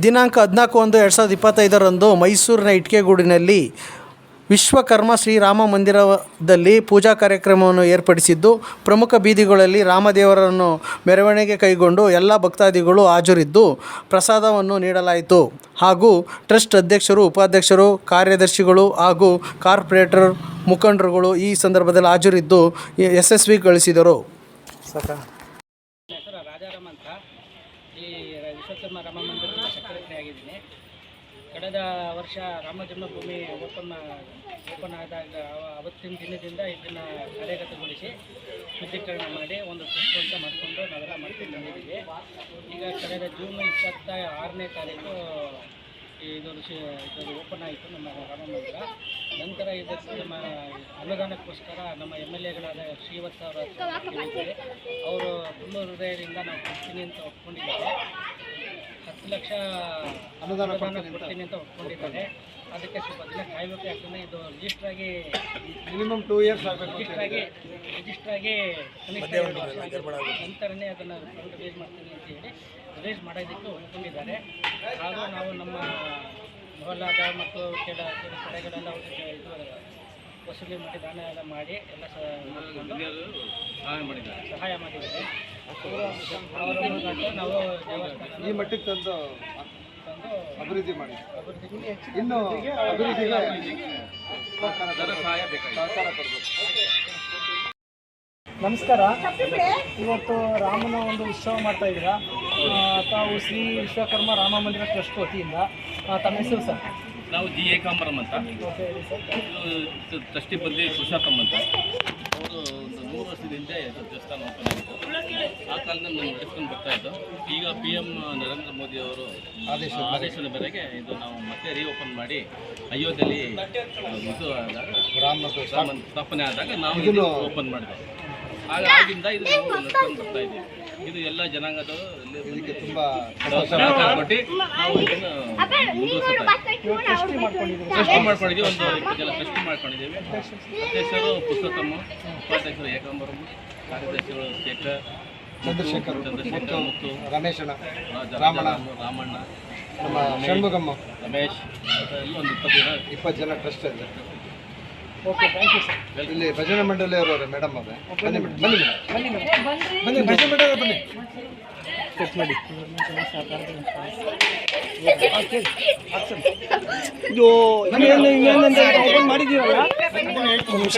ದಿನಾಂಕ 14/1/2025 ಮೈಸೂರಿನ ಇಟ್ಕೆಗೂಡಿನಲ್ಲಿ ವಿಶ್ವಕರ್ಮ ಶ್ರೀರಾಮ ಮಂದಿರದಲ್ಲಿ ಪೂಜಾ ಕಾರ್ಯಕ್ರಮವನ್ನು ಏರ್ಪಡಿಸಿದ್ದು, ಪ್ರಮುಖ ಬೀದಿಗಳಲ್ಲಿ ರಾಮದೇವರನ್ನು ಮೆರವಣಿಗೆ ಕೈಗೊಂಡು ಎಲ್ಲ ಭಕ್ತಾದಿಗಳು ಹಾಜರಿದ್ದು ಪ್ರಸಾದವನ್ನು ನೀಡಲಾಯಿತು. ಹಾಗೂ ಟ್ರಸ್ಟ್ ಅಧ್ಯಕ್ಷರು, ಉಪಾಧ್ಯಕ್ಷರು, ಕಾರ್ಯದರ್ಶಿಗಳು ಹಾಗೂ ಕಾರ್ಪೊರೇಟರ್ ಮುಖಂಡರುಗಳು ಈ ಸಂದರ್ಭದಲ್ಲಿ ಹಾಜರಿದ್ದು ಯಶಸ್ವಿಗೊಳಿಸಿದರು. ಹೆಸರು ರಾಜಾರಾಮ್ ಅಂತ. ಈ ವಿಶ್ವಕರ್ಮ ರಾಮ ಮಂದಿರದ ಸೆಕ್ರೆಟರಿ ಆಗಿದ್ದೀನಿ. ಕಳೆದ ವರ್ಷ ರಾಮ ಜನ್ಮಭೂಮಿ ಓಪನ್ ಆದಾಗ ಅವತ್ತಿನ ದಿನದಿಂದ ಇದನ್ನು ಕಾರ್ಯಗತಗೊಳಿಸಿ ಶುದ್ಧೀಕರಣ ಮಾಡಿ ಒಂದು ಟ್ರಸ್ಟ್ ಅಂತ ಮಾಡಿಕೊಂಡು ನಾವೆಲ್ಲ ಮಾಡ್ಕೊಂಡು ಬಂದಿದ್ದೀವಿ. ಈಗ ಕಳೆದ ಜೂನ್ 26ನೇ ತಾರೀಕು ಇದು ಓಪನ್ ಆಯಿತು ನಮ್ಮ ರಾಮ ಮಂದಿರ. ನಂತರ ಇದಕ್ಕೆ ನಮ್ಮ ಅನುದಾನಕ್ಕೋಸ್ಕರ ನಮ್ಮ MLAಗಳಾದ ಶ್ರೀವತ್ಸ ಅವರ ಹೇಳಿದ್ದಾರೆ. ಅವರು ತುಂಬ ಹೃದಯದಿಂದ ನಾವು ಕೊಡ್ತೀನಿ ಅಂತ ಒಪ್ಕೊಂಡಿದ್ದಾರೆ. 10 ಲಕ್ಷ ಅನುದಾನ ಕೊಡ್ತೀನಿ ಅಂತ ಒಪ್ಕೊಂಡಿದ್ದಾರೆ. ಅದಕ್ಕೆ ಸ್ವಲ್ಪ ದಿನ ಕಾಯಬೇಕು. ಯಾಕಂದರೆ ಇದು ರಿಜಿಸ್ಟ್ರಾಗಿ ಮಿನಿಮಮ್ 2 ಇಯರ್ಸ್ ಆಗಬೇಕು. ರಿಜಿಸ್ಟ್ರಾಗಿ ಕನಿಷ್ಠ 2 ವರ್ಷ ಆಗಿರ್ಬೋದು. ನಂತರನೇ ಅದನ್ನು ರಿಲೀಸ್ ಮಾಡ್ತೀನಿ ಅಂತ ಹೇಳಿ ರಿಲೀಸ್ ಮಾಡೋದಕ್ಕೆ ಒಪ್ಕೊಂಡಿದ್ದಾರೆ. ಹಾಗೂ ನಾವು ನಮ್ಮ ಮೊಹಲ್ಲಾದ ಮತ್ತು ಕೆಲ ಕಡೆಗಳೆಲ್ಲ ಇದು ವಸೂಲಿ ಮಾಡಿ ದಾನ ಎಲ್ಲ ಮಾಡಿ ಎಲ್ಲ ಸಹಾಯ ಮಾಡಿದ್ದಾರೆ. ಅವರ ಮುಖಾಂತರ ನಾವು ದೇವಸ್ಥಾನ ಈ ಮಟ್ಟಿಗೆ ತಂದು ಅಭಿವೃದ್ಧಿ ಮಾಡಿ ಇನ್ನು ಅಭಿವೃದ್ಧಿಗೆ ಸಹಕಾರ ಕೊಡಬೇಕು. ನಮಸ್ಕಾರ. ಇವತ್ತು ರಾಮನ ಒಂದು ಉತ್ಸವ ಮಾಡ್ತಾ ಇದ್ದೀರಾ. ತಾವು ಶ್ರೀ ವಿಶ್ವಕರ್ಮ ರಾಮ ಮಂದಿರ ಟ್ರಸ್ಟ್ ವತಿಯಿಂದ ತಮ್ಮ ಹೆಸರು ಸರ್? ನಾವು ಜಿ ಏಕಾಂಬರಂ ಅಂತ. ಓಕೆ ಹೇಳಿ ಸರ್. ಇದು ಟ್ರಸ್ಟಿ ಬಂದು ಪುರುಷೋತ್ತಮ್ ಅಂತ. ಅವರು ಒಂದು 100 ವರ್ಷದ ಹಿಂದೆ ದೇವಸ್ಥಾನ ಓಪನ್ ಆಗಿತ್ತು. ಆ ಕಾಲದಲ್ಲಿ ನಾವು ನಡೆಸ್ಕೊಂಡು ಬರ್ತಾಯಿದ್ದು. ಈಗ PM ನರೇಂದ್ರ ಮೋದಿ ಅವರು ಆದೇಶದ ಮೇರೆಗೆ ಇದು ನಾವು ಮತ್ತೆ ರೀಓಪನ್ ಮಾಡಿ ಅಯೋಧ್ಯೆಯಲ್ಲಿ ಇದು ರಾಮ ಸ್ಥಾಪನೆ ಆದಾಗ ನಾವು ಇದನ್ನು ಓಪನ್ ಮಾಡಿದ್ದೇವೆ. ಆಗಿಂದ ಇದು ನಾವು ನಡ್ಕೊಂಡು ಬರ್ತಾ ಇದ್ದೀವಿ. ಇದು ಎಲ್ಲ ಜನಾಂಗದವರು ಇದಕ್ಕೆ ತುಂಬ ಸಹಕಾರ ಕೊಟ್ಟು ನಾವು ಇದನ್ನು ಟ್ರಸ್ಟ್ ಮಾಡ್ಕೊಂಡಿದ್ದೀವಿ. ಒಂದು 20 ಜನ ಟ್ರಸ್ಟ್ ಮಾಡ್ಕೊಂಡಿದ್ದೀವಿ. ಅಧ್ಯಕ್ಷರು ಪುರುಷೋತ್ತಮ, ಉಪಾಧ್ಯಕ್ಷರು ಏಕಾಂಬರಂ, ಕಾರ್ಯದರ್ಶಿಗಳು ಚಂದ್ರಶೇಖರ್ ಮುತ್ತು, ರಮೇಶಣ್ಣ, ರಾಮಣ್ಣ, ನಮ್ಮ ಷಣ್ಮುಗಮ್ಮ, ರಮೇಶ್ ಎಲ್ಲ ಒಂದು 20 ಜನ ಟ್ರಸ್ಟ್ ಇದೆ. Okay, thank you sir. ಇಲ್ಲಿ ಭಜನಾ ಮಂಡಳಿ ಅವರು ಮೇಡಮ್ ಅವರೇ, ಬನ್ನಿ ಮೇಡಮ್, ಬನ್ನಿ ಮೇಡಮ್, ಬನ್ನಿ ಮೇಡಮ್, ಬನ್ನಿ ಭಜನಾ ಮಂಡಳಿ ಬನ್ನಿ. ಚೆಕ್ ಮಾಡಿ. ಇದು ಇನ್ನೇನಂದ್ರೆ ಓಪನ್ ಮಾಡಿದ್ದೀವಲ್ಲ, ಒಂದು ನಿಮಿಷ.